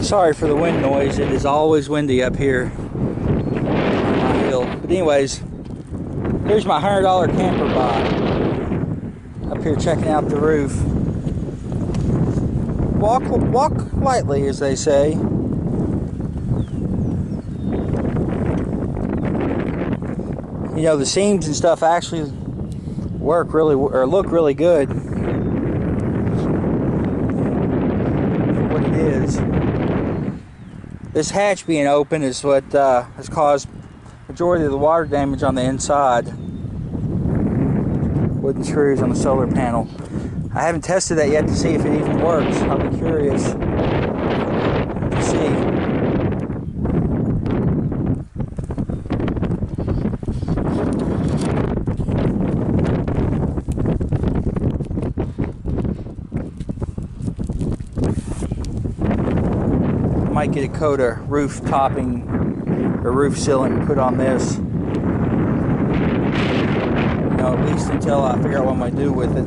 Sorry for the wind noise. It is always windy up here on my hill. But anyways, here's my $100 camper buy. Up here checking out the roof. Walk lightly, as they say. You know, the seams and stuff actually work really, or look really good for what it is. This hatch being open is what has caused majority of the water damage on the inside. Wooden screws on the solar panel. I haven't tested that yet to see if it even works. I'll be curious to see. I might get a coat of roof topping or roof sealant put on this. You know, at least until I figure out what I'm going to do with it.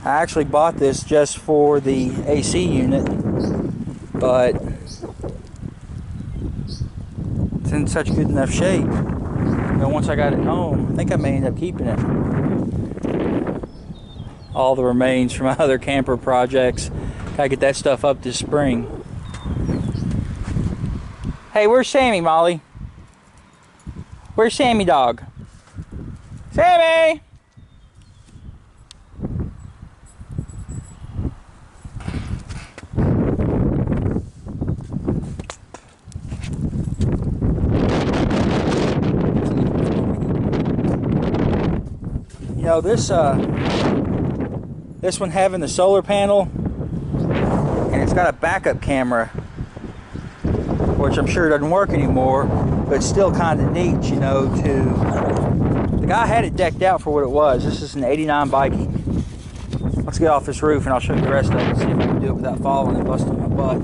I actually bought this just for the AC unit, but it's in such good enough shape. And once I got it home, I think I may end up keeping it. All the remains from my other camper projects. Gotta get that stuff up this spring. Hey, where's Sammy, Molly? Where's Sammy dog? Sammy! You know, this one having the solar panel, and it's got a backup camera, which I'm sure doesn't work anymore, but it's still kind of neat, you know, the guy had it decked out for what it was. This is an 89 Viking. Let's get off this roof and I'll show you the rest of it and see if I can do it without falling and busting my butt.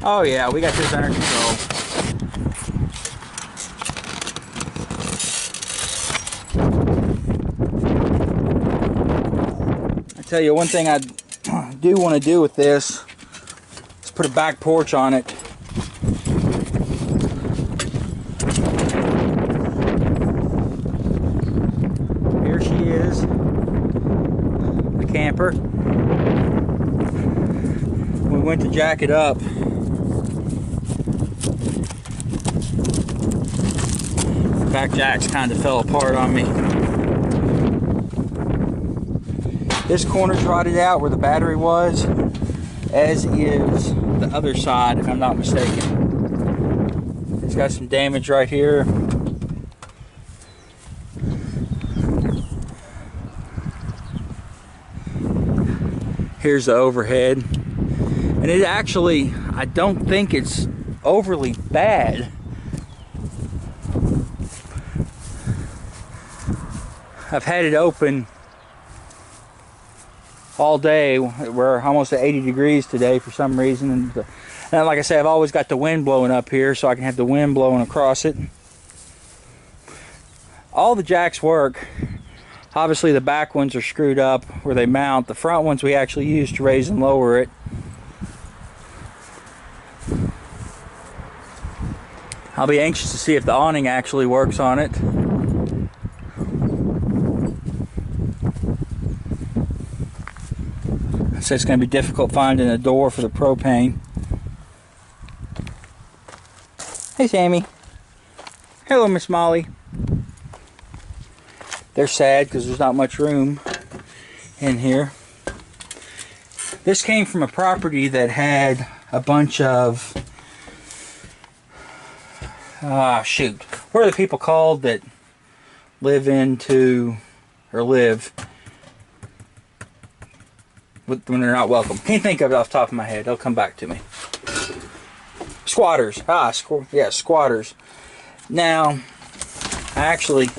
Oh yeah, we got this under control. I tell you, one thing I do want to do with this is put a back porch on it. Here she is, the camper. We went to jack it up. Back jacks kind of fell apart on me. This corner's rotted out where the battery was, as is the other side, if I'm not mistaken. It's got some damage right here. Here's the overhead. And it actually, I don't think it's overly bad. I've had it open all day. We're almost at 80 degrees today for some reason. And like I say, I've always got the wind blowing up here, so I can have the wind blowing across it. All the jacks work. Obviously the back ones are screwed up where they mount. The front ones we actually use to raise and lower it. I'll be anxious to see if the awning actually works on it. So it's going to be difficult finding a door for the propane. Hey Sammy. Hello Miss Molly. They're sad because there's not much room in here. This came from a property that had a bunch of shoot. What are the people called that live into or live when they're not welcome? Can't think of it off the top of my head. It'll come back to me. Squatters. Yeah, squatters. Now, I actually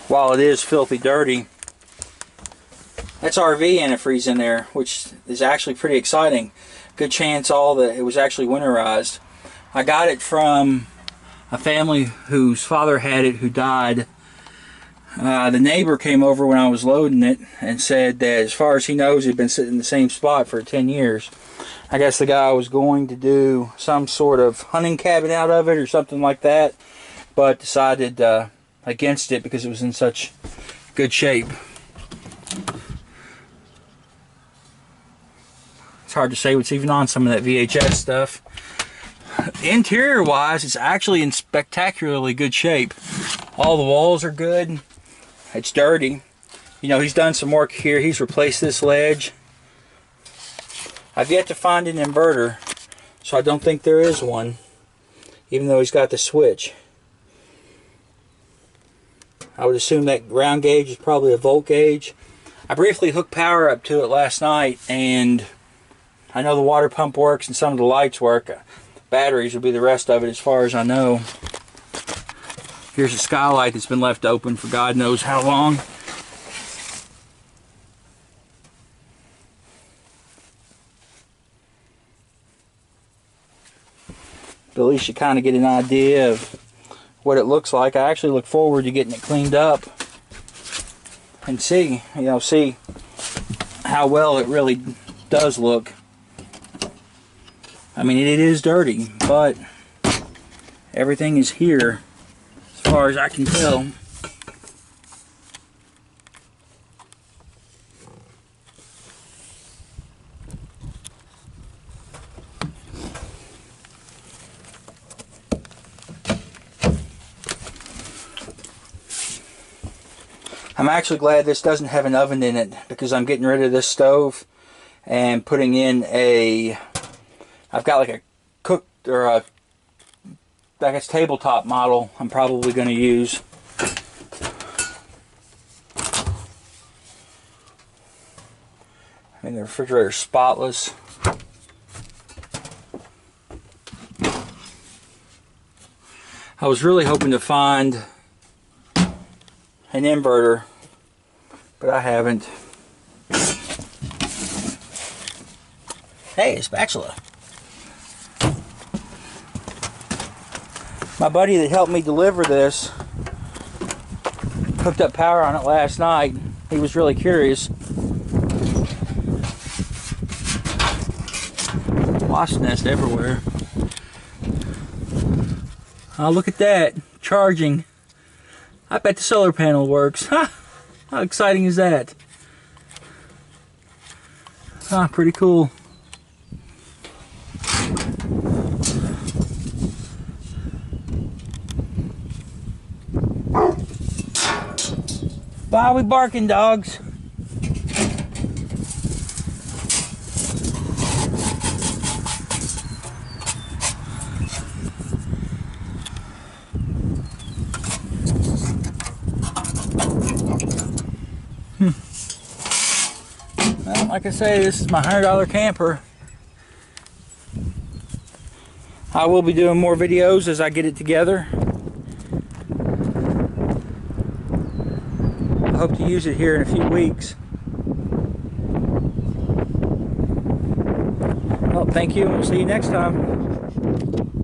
while it is filthy dirty. That's RV antifreeze in there, which is actually pretty exciting. Good chance it was actually winterized. I got it from a family whose father had it who died. The neighbor came over when I was loading it and said that as far as he knows, it had been sitting in the same spot for 10 years. I guess the guy was going to do some sort of hunting cabin out of it or something like that, but decided against it because it was in such good shape. It's hard to say what's even on some of that VHS stuff. Interior wise, it's actually in spectacularly good shape. All the walls are good. It's dirty. You know, he's done some work here. He's replaced this ledge. I've yet to find an inverter, so I don't think there is one, even though he's got the switch. I would assume that ground gauge is probably a volt gauge. I briefly hooked power up to it last night, and I know the water pump works and some of the lights work. Batteries will be the rest of it as far as I know. Here's a skylight that's been left open for God knows how long. But at least you kind of get an idea of what it looks like. I actually look forward to getting it cleaned up and see how well it really does look. I mean, it is dirty, but everything is here as far as I can tell. I'm actually glad this doesn't have an oven in it, because I'm getting rid of this stove and putting in I've got like a cooked, or a, I guess, tabletop model I'm probably going to use. And the refrigerator's spotless. I was really hoping to find an inverter, but I haven't. Hey, a spatula. My buddy that helped me deliver this hooked up power on it last night. He was really curious. Wasp nest everywhere. Oh, look at that. Charging. I bet the solar panel works. Ha! How exciting is that? Ah, pretty cool. Why are we barking, dogs? Well, like I say, this is my $100 camper. I will be doing more videos as I get it together. I hope to use it here in a few weeks. Well, thank you, and we'll see you next time.